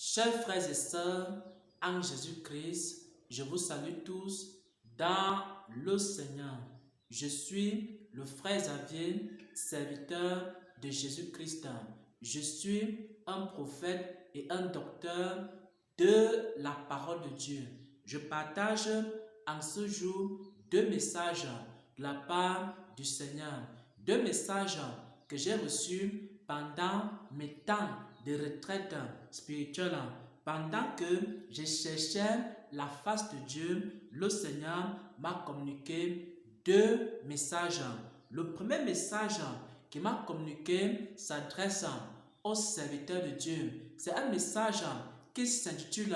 Chers frères et sœurs, en Jésus-Christ, je vous salue tous dans le Seigneur. Je suis le frère Xavier, serviteur de Jésus-Christ. Je suis un prophète et un docteur de la parole de Dieu. Je partage en ce jour deux messages de la part du Seigneur. Deux messages que j'ai reçus pendant mes temps de retraite spirituelle. Pendant que je cherchais la face de Dieu, le Seigneur m'a communiqué deux messages. Le premier message qu'il m'a communiqué s'adresse aux serviteurs de Dieu. C'est un message qui s'intitule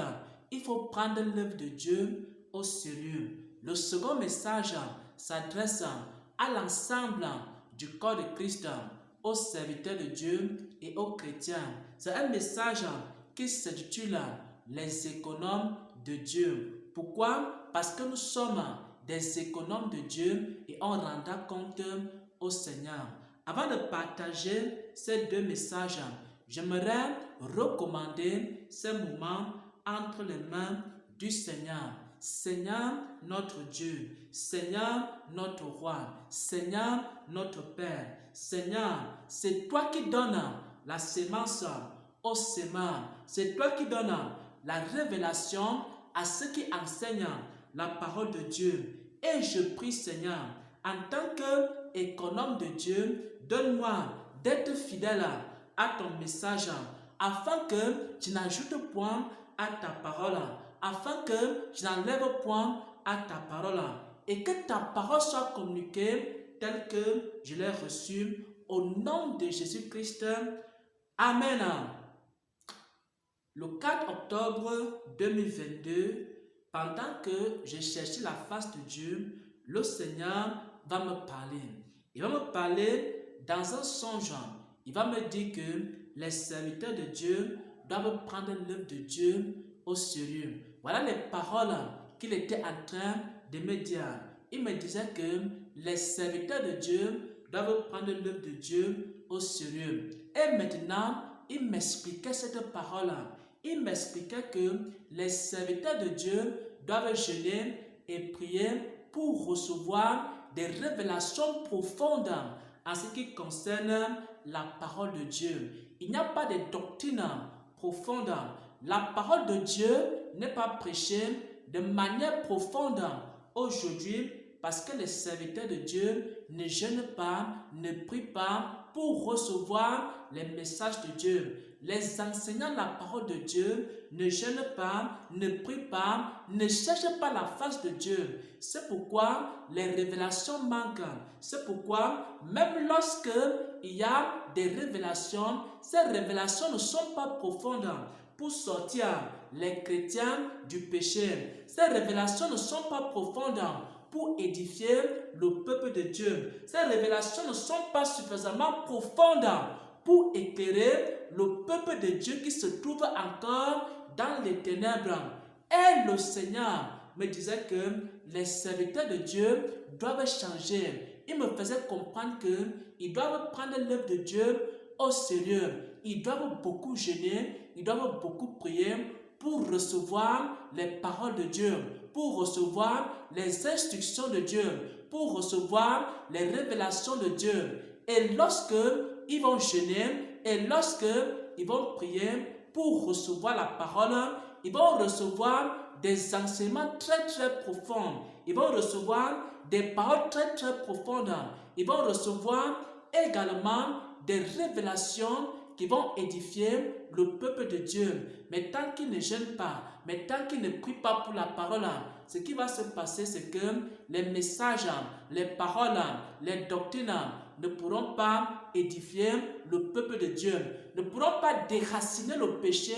Il faut prendre l'œuvre de Dieu au sérieux. Le second message s'adresse à l'ensemble du corps de Christ, aux serviteurs de Dieu et aux chrétiens. C'est un message qui s'intitule Les économes de Dieu. Pourquoi? Parce que nous sommes des économes de Dieu et on rendra compte au Seigneur. Avant de partager ces deux messages, j'aimerais recommander ces moments entre les mains du Seigneur. Seigneur notre Dieu, Seigneur notre Roi, Seigneur notre Père, Seigneur, c'est toi qui donnes la sémence au semeur, c'est toi qui donnes la révélation à ceux qui enseignent la parole de Dieu. Et je prie Seigneur, en tant qu'économe de Dieu, donne-moi d'être fidèle à ton message, afin que tu n'ajoutes point à ta parole, afin que je n'enlève point à ta parole, et que ta parole soit communiquée telle que je l'ai reçue au nom de Jésus-Christ. Amen. Le 4 octobre 2022, pendant que je cherchais la face de Dieu, le Seigneur va me parler. Il va me parler dans un songe. Il va me dire que les serviteurs de Dieu doivent prendre l'œuvre de Dieu au sérieux. Voilà les paroles qu'il était en train de me dire. Il me disait que les serviteurs de Dieu doivent prendre l'œuvre de Dieu au sérieux. Et maintenant, il m'expliquait cette parole. Il m'expliquait que les serviteurs de Dieu doivent jeûner et prier pour recevoir des révélations profondes en ce qui concerne la parole de Dieu. Il n'y a pas de doctrine profonde. La parole de Dieu n'est pas prêchée de manière profonde aujourd'hui parce que les serviteurs de Dieu ne jeûnent pas, ne prient pas pour recevoir les messages de Dieu. Les enseignants de la parole de Dieu ne jeûnent pas, ne prient pas, ne cherchent pas la face de Dieu. C'est pourquoi les révélations manquent. C'est pourquoi même lorsque il y a des révélations, ces révélations ne sont pas profondes pour sortir les chrétiens du péché. Ces révélations ne sont pas profondes pour édifier le peuple de Dieu. Ces révélations ne sont pas suffisamment profondes pour éclairer le peuple de Dieu qui se trouve encore dans les ténèbres. Et le Seigneur me disait que les serviteurs de Dieu doivent changer. Il me faisait comprendre qu'ils doivent prendre l'œuvre de Dieu au sérieux. Ils doivent beaucoup jeûner, ils doivent beaucoup prier pour recevoir les paroles de Dieu, pour recevoir les instructions de Dieu, pour recevoir les révélations de Dieu. Et lorsque ils vont jeûner, et lorsque ils vont prier pour recevoir la parole, ils vont recevoir des enseignements très très profonds. Ils vont recevoir des paroles très très profondes. Ils vont recevoir également des révélations qui vont édifier le peuple de Dieu. Mais tant qu'ils ne jeûnent pas, mais tant qu'ils ne prient pas pour la parole, ce qui va se passer, c'est que les messages, les paroles, les doctrines ne pourront pas édifier le peuple de Dieu, ne pourront pas déraciner le péché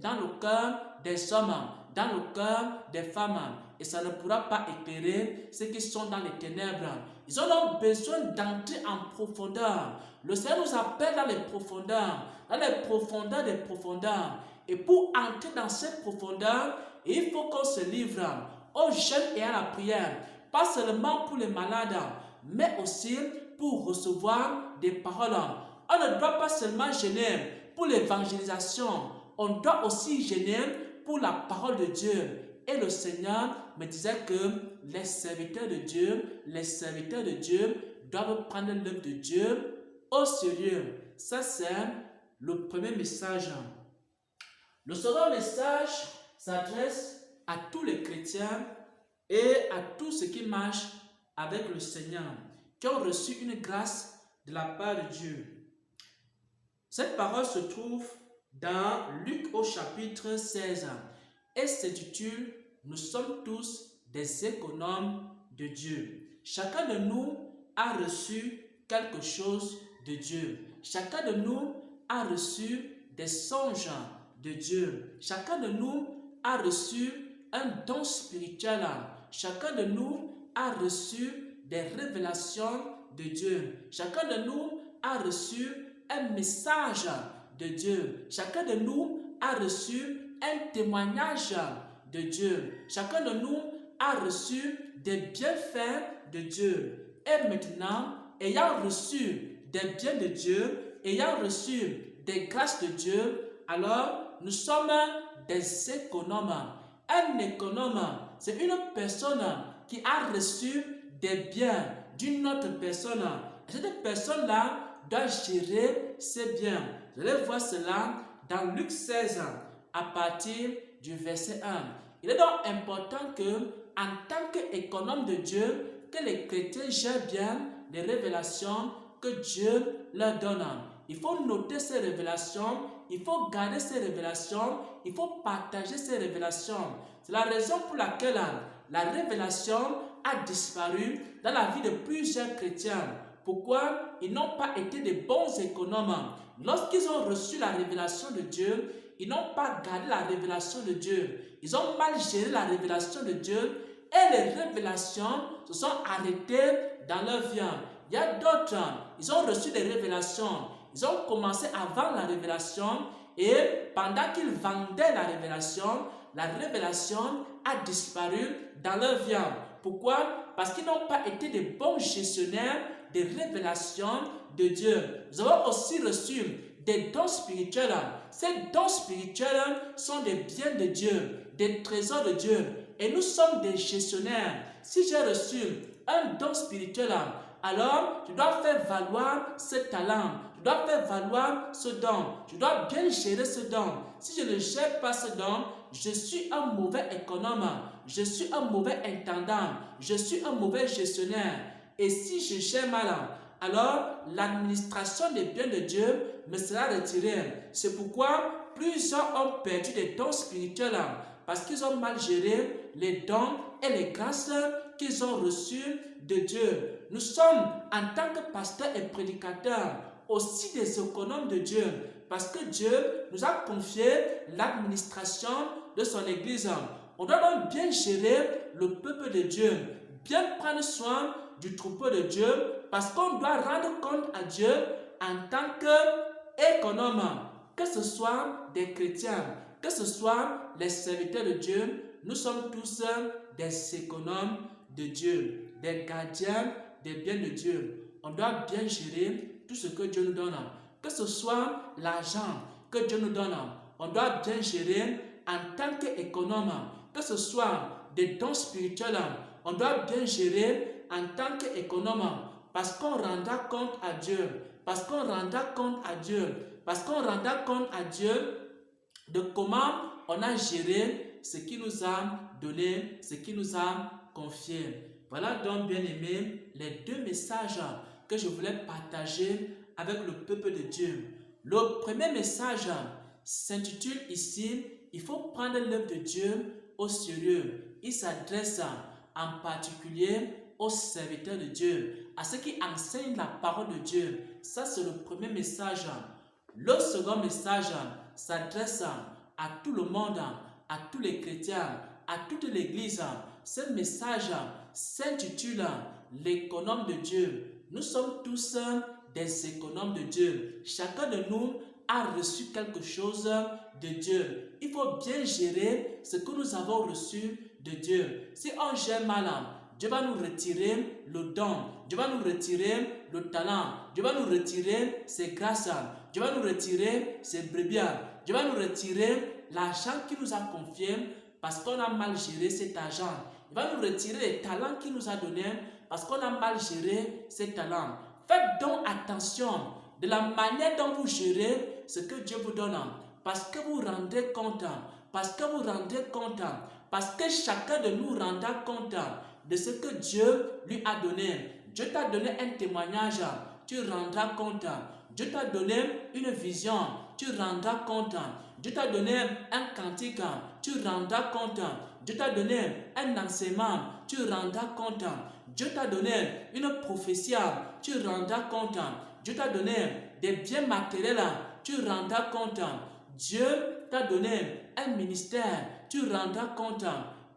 dans le cœur des hommes, dans le cœur des femmes. Et ça ne pourra pas éclairer ceux qui sont dans les ténèbres. Ils ont donc besoin d'entrer en profondeur. Le Seigneur nous appelle dans les profondeurs des profondeurs. Et pour entrer dans ces profondeurs, il faut qu'on se livre au jeûne et à la prière. Pas seulement pour les malades, mais aussi pour recevoir des paroles. On ne doit pas seulement jeûner pour l'évangélisation. on doit aussi gêner pour la parole de Dieu. Et le Seigneur me disait que les serviteurs de Dieu doivent prendre l'œuvre de Dieu au sérieux. Ça, c'est le premier message. Le second message s'adresse à tous les chrétiens et à tous ceux qui marchent avec le Seigneur, qui ont reçu une grâce de la part de Dieu. Cette parole se trouve dans Luc au chapitre 16 et s'intitule « Nous sommes tous des économes de Dieu ». Chacun de nous a reçu quelque chose de Dieu. Chacun de nous a reçu des songes de Dieu. Chacun de nous a reçu un don spirituel. Chacun de nous a reçu des révélations de Dieu. Chacun de nous a reçu un message de Dieu. Chacun de nous a reçu un témoignage de Dieu. Chacun de nous a reçu des bienfaits de Dieu. Et maintenant, ayant reçu des biens de Dieu, ayant reçu des grâces de Dieu, alors nous sommes des économes. Un économe, c'est une personne qui a reçu des biens d'une autre personne. Et cette personne-là doit gérer ses biens. Vous allez voir cela dans Luc 16 à partir du verset 1. Il est donc important que, en tant qu'économe de Dieu, que les chrétiens gèrent bien les révélations que Dieu leur donne. Il faut noter ces révélations, il faut garder ces révélations, il faut partager ces révélations. C'est la raison pour laquelle la révélation a disparu dans la vie de plusieurs chrétiens. Pourquoi? Ils n'ont pas été de bons économes. Lorsqu'ils ont reçu la révélation de Dieu, ils n'ont pas gardé la révélation de Dieu. Ils ont mal géré la révélation de Dieu et les révélations se sont arrêtées dans leur vie. Il y a d'autres, ils ont reçu des révélations. Ils ont commencé à vendre la révélation et pendant qu'ils vendaient la révélation a disparu dans leur vie. Pourquoi? Parce qu'ils n'ont pas été de bons gestionnaires des révélations de Dieu. Nous avons aussi reçu des dons spirituels. Ces dons spirituels sont des biens de Dieu, des trésors de Dieu. Et nous sommes des gestionnaires. Si j'ai reçu un don spirituel, alors je dois faire valoir ce talent. Je dois faire valoir ce don. Je dois bien gérer ce don. Si je ne gère pas ce don, je suis un mauvais économe. Je suis un mauvais intendant. Je suis un mauvais gestionnaire. Et si je gère mal, alors l'administration des biens de Dieu me sera retirée. C'est pourquoi plusieurs ont perdu des dons spirituels parce qu'ils ont mal géré les dons et les grâces qu'ils ont reçues de Dieu. Nous sommes, en tant que pasteurs et prédicateurs, aussi des économes de Dieu parce que Dieu nous a confié l'administration de son Église. On doit donc bien gérer le peuple de Dieu, bien prendre soin du troupeau de Dieu parce qu'on doit rendre compte à Dieu en tant qu'économe, que ce soit des chrétiens, que ce soit les serviteurs de Dieu. Nous sommes tous des économes de Dieu, des gardiens des biens de Dieu. On doit bien gérer tout ce que Dieu nous donne, que ce soit l'argent que Dieu nous donne. On doit bien gérer en tant qu'économe, que ce soit des dons spirituels. On doit bien gérer en tant qu'économe parce qu'on rendra compte à Dieu, parce qu'on rendra compte à Dieu, parce qu'on rendra compte à Dieu de comment on a géré ce qui nous a donné, ce qui nous a confié. Voilà donc, bien aimés, les deux messages que je voulais partager avec le peuple de Dieu. Le premier message s'intitule ici « Il faut prendre l'œuvre de Dieu au sérieux ». Il s'adresse en particulier aux serviteurs de Dieu, à ceux qui enseignent la parole de Dieu. Ça, c'est le premier message. Le second message s'adresse à tout le monde, à tous les chrétiens, à toute l'Église. Ce message s'intitule « L'économe de Dieu ». Nous sommes tous des économes de Dieu. Chacun de nous a reçu quelque chose de Dieu. Il faut bien gérer ce que nous avons reçu de Dieu. Si on gère mal, Dieu va nous retirer le don. Dieu va nous retirer le talent. Dieu va nous retirer ses grâces. Dieu va nous retirer ses brebis. Dieu va nous retirer l'argent qu'il nous a confié parce qu'on a mal géré cet argent. Il va nous retirer les talents qu'il nous a donnés parce qu'on a mal géré ces talents. Faites donc attention de la manière dont vous gérez ce que Dieu vous donne. Parce que vous rendez compte. Parce que vous rendez compte. Parce que chacun de nous rendra compte de ce que Dieu lui a donné. Dieu t'a donné un témoignage, tu rendras compte. Dieu t'a donné une vision, tu rendras compte. Dieu t'a donné un cantique, tu rendras compte. Dieu t'a donné un enseignement, tu rendras compte. Dieu t'a donné une prophétie, tu rendras compte. Dieu t'a donné des biens matériels, tu rendras compte. Dieu t'a donné un ministère, tu rendras compte.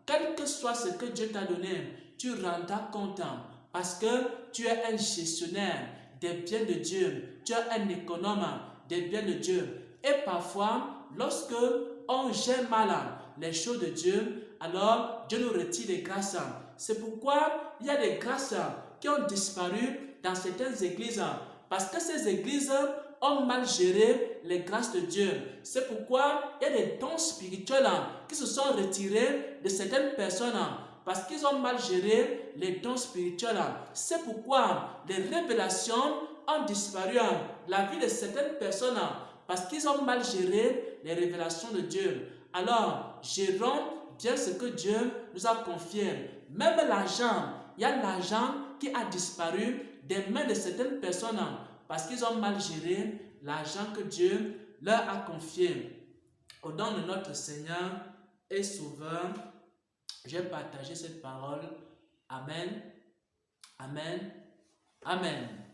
Quel que soit ce que Dieu t'a donné, tu rendras compte. Parce que tu es un gestionnaire des biens de Dieu. Tu es un économe des biens de Dieu. Et parfois, lorsque on gère mal les choses de Dieu, alors Dieu nous retire les grâces. C'est pourquoi il y a des grâces qui ont disparu dans certaines églises. Parce que ces églises ont mal géré les grâces de Dieu. C'est pourquoi il y a des dons spirituels qui se sont retirés de certaines personnes parce qu'ils ont mal géré les dons spirituels. C'est pourquoi les révélations ont disparu de la vie de certaines personnes parce qu'ils ont mal géré les révélations de Dieu. Alors, gérons bien ce que Dieu nous a confié. Même l'argent, il y a l'argent qui a disparu des mains de certaines personnes parce qu'ils ont mal géré l'argent que Dieu leur a confié. Au nom de notre Seigneur et Sauveur, j'ai partagé cette parole. Amen. Amen. Amen.